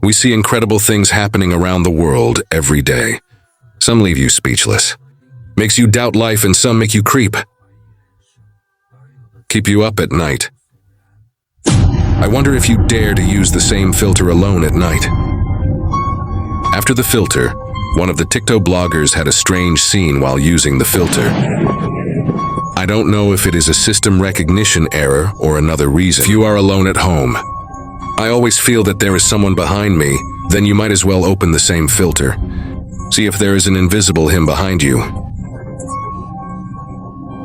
We see incredible things happening around the world every day. Some leave you speechless, makes you doubt life, and some make you creep, keep you up at night. I wonder if you dare to use the same filter alone at night. After the filter, one of the TikTok bloggers had a strange scene while using the filter. I don't know if it is a system recognition error or another reason. If you are alone at home, I always feel that there is someone behind me, then you might as well open the same filter. See if there is an invisible him behind you.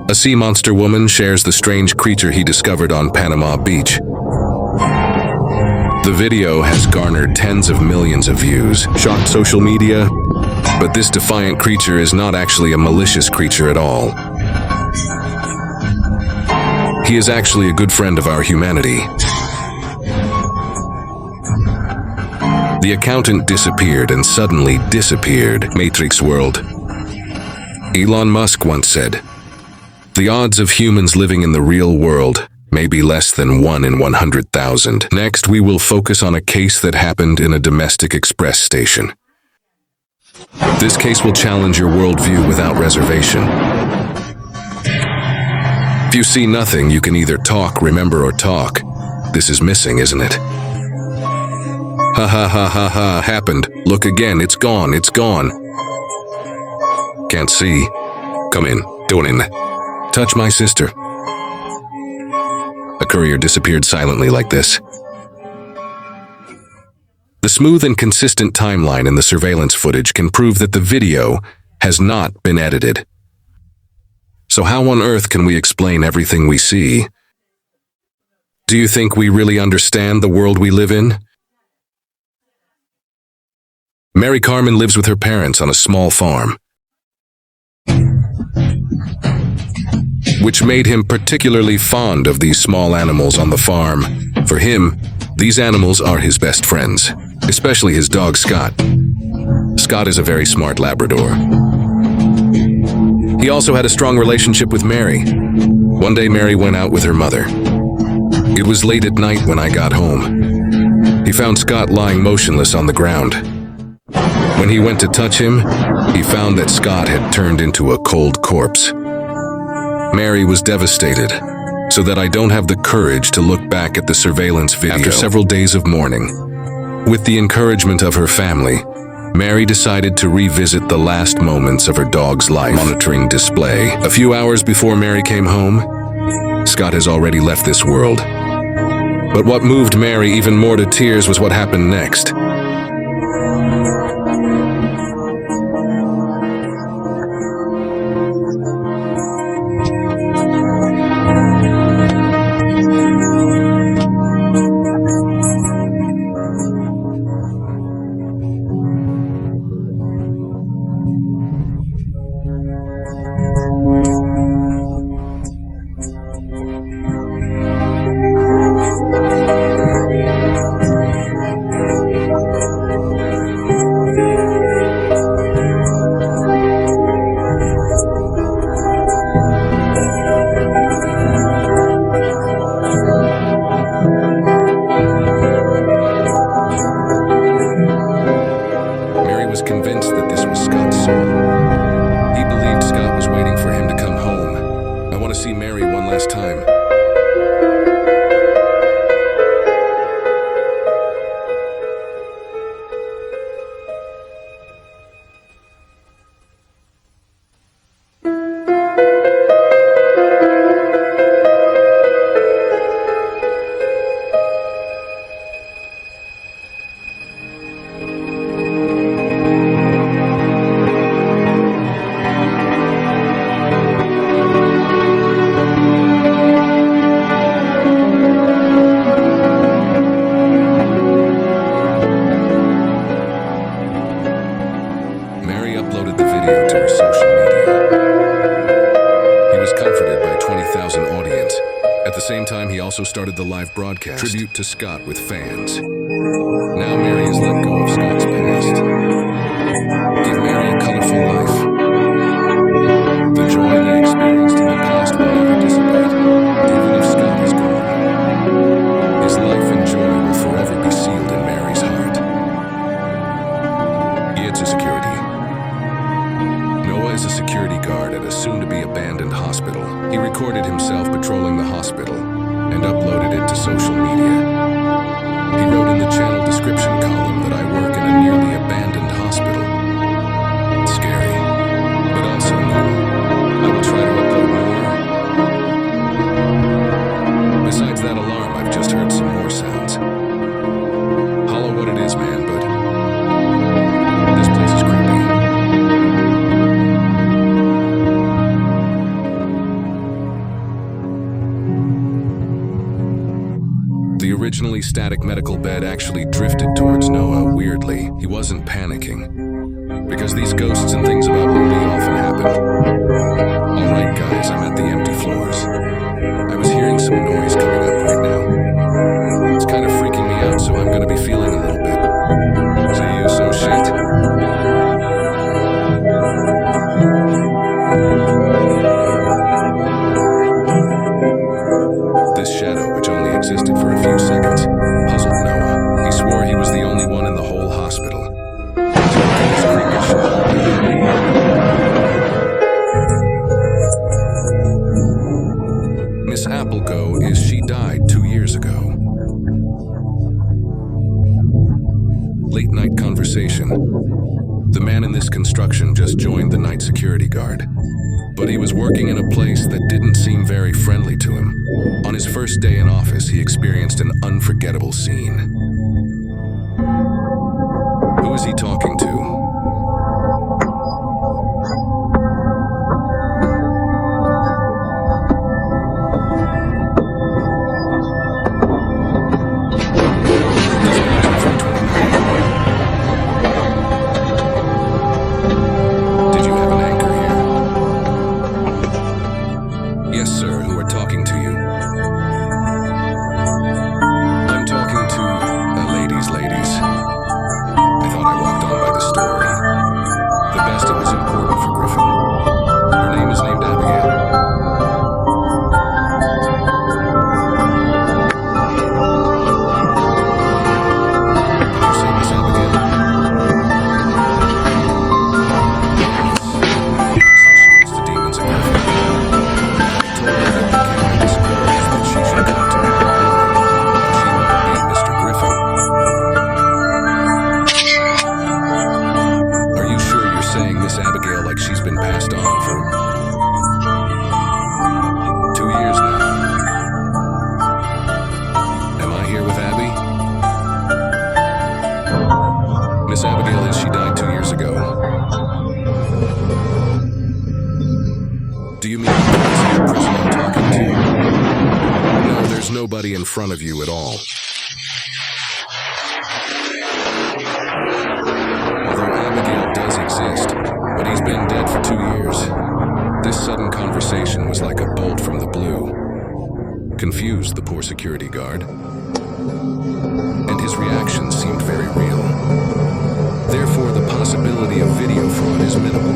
A sea monster woman shares the strange creature he discovered on Panama Beach. The video has garnered tens of millions of views, shocked social media, but this defiant creature is not actually a malicious creature at all. He is actually a good friend of our humanity. The accountant disappeared and suddenly disappeared. Matrix world. Elon Musk once said, "The odds of humans living in the real world may be less than 1 in 100,000. Next, we will focus on a case that happened in a domestic express station. This case will challenge your worldview without reservation. If you see nothing, you can either talk, remember, or talk. This is missing, isn't it? Ha ha ha ha ha, happened. Look again, it's gone, it's gone. Can't see. Come in, don't in. Touch my sister." A courier disappeared silently like this. The smooth and consistent timeline in the surveillance footage can prove that the video has not been edited. So how on earth can we explain everything we see? Do you think we really understand the world we live in? Mary Carmen lives with her parents on a small farm, which made him particularly fond of these small animals on the farm. For him, these animals are his best friends, especially his dog Scott. Scott is a very smart Labrador. He also had a strong relationship with Mary. One day, Mary went out with her mother. It was late at night when I got home. He found Scott lying motionless on the ground. When he went to touch him, he found that Scott had turned into a cold corpse. Mary was devastated, so that I don't have the courage to look back at the surveillance video. After several days of mourning, with the encouragement of her family, Mary decided to revisit the last moments of her dog's life. Monitoring display. A few hours before Mary came home, Scott has already left this world. But what moved Mary even more to tears was what happened next. Convinced that this was Scott's soul. He believed Scott was waiting for him to come home. I want to see Mary one last time. Uploaded the video to her social media. He was comforted by a 20,000 audience. At the same time, he also started the live broadcast tribute to Scott with fans. Now Mary has let go of Scott's past. Give Mary a colorful life. The joy they experienced in the past will never dissipate, even if Scott is gone. His life and joy will forever be sealed in Mary's heart. hospital. He recorded himself patrolling the hospital and uploaded it to social media. He wrote in the channel description column that I work in a nearly abandoned hospital. It's scary, but also normal. I will try to upload more. Besides that alarm, I've just heard some more sounds. Hollow what it is, man, but this place is creepy. The originally static medical bed actually drifted towards Noah weirdly. He wasn't panicking, because these ghosts and things about movie often happen. Alright guys, I'm at the empty floors. I was hearing some noise coming up right now. It's kind of freaking me out, so I'm gonna be feeling a little bit. See you, so shit. This shadow, which only existed for a few seconds, puzzled Noah. He swore he was the only one in the whole hospital. Miss Applegoe she died 2 years ago. Late night conversation. The man in this construction just joined the night security guard, but he was working in a place that didn't seem very friendly to him. On his first day in office, he experienced an unforgettable scene. Who is he talking to? Yes, sir, who are talking to you? I'm talking to ladies. I thought I walked on by the story. The best it was important for Griffin. Her name is named Abigail. Did you say Miss Abigail? Says she hates the demons of Griffin. Miss Abigail like she's been passed on for 2 years now. Am I here with Abby? Miss Abigail she died 2 years ago. Do you mean the person I'm talking to? No, there's nobody in front of you at all. Although Abigail does exist, but he's been dead for 2 years. This sudden conversation was like a bolt from the blue. Confused the poor security guard. And his reaction seemed very real. Therefore, the possibility of video fraud is minimal.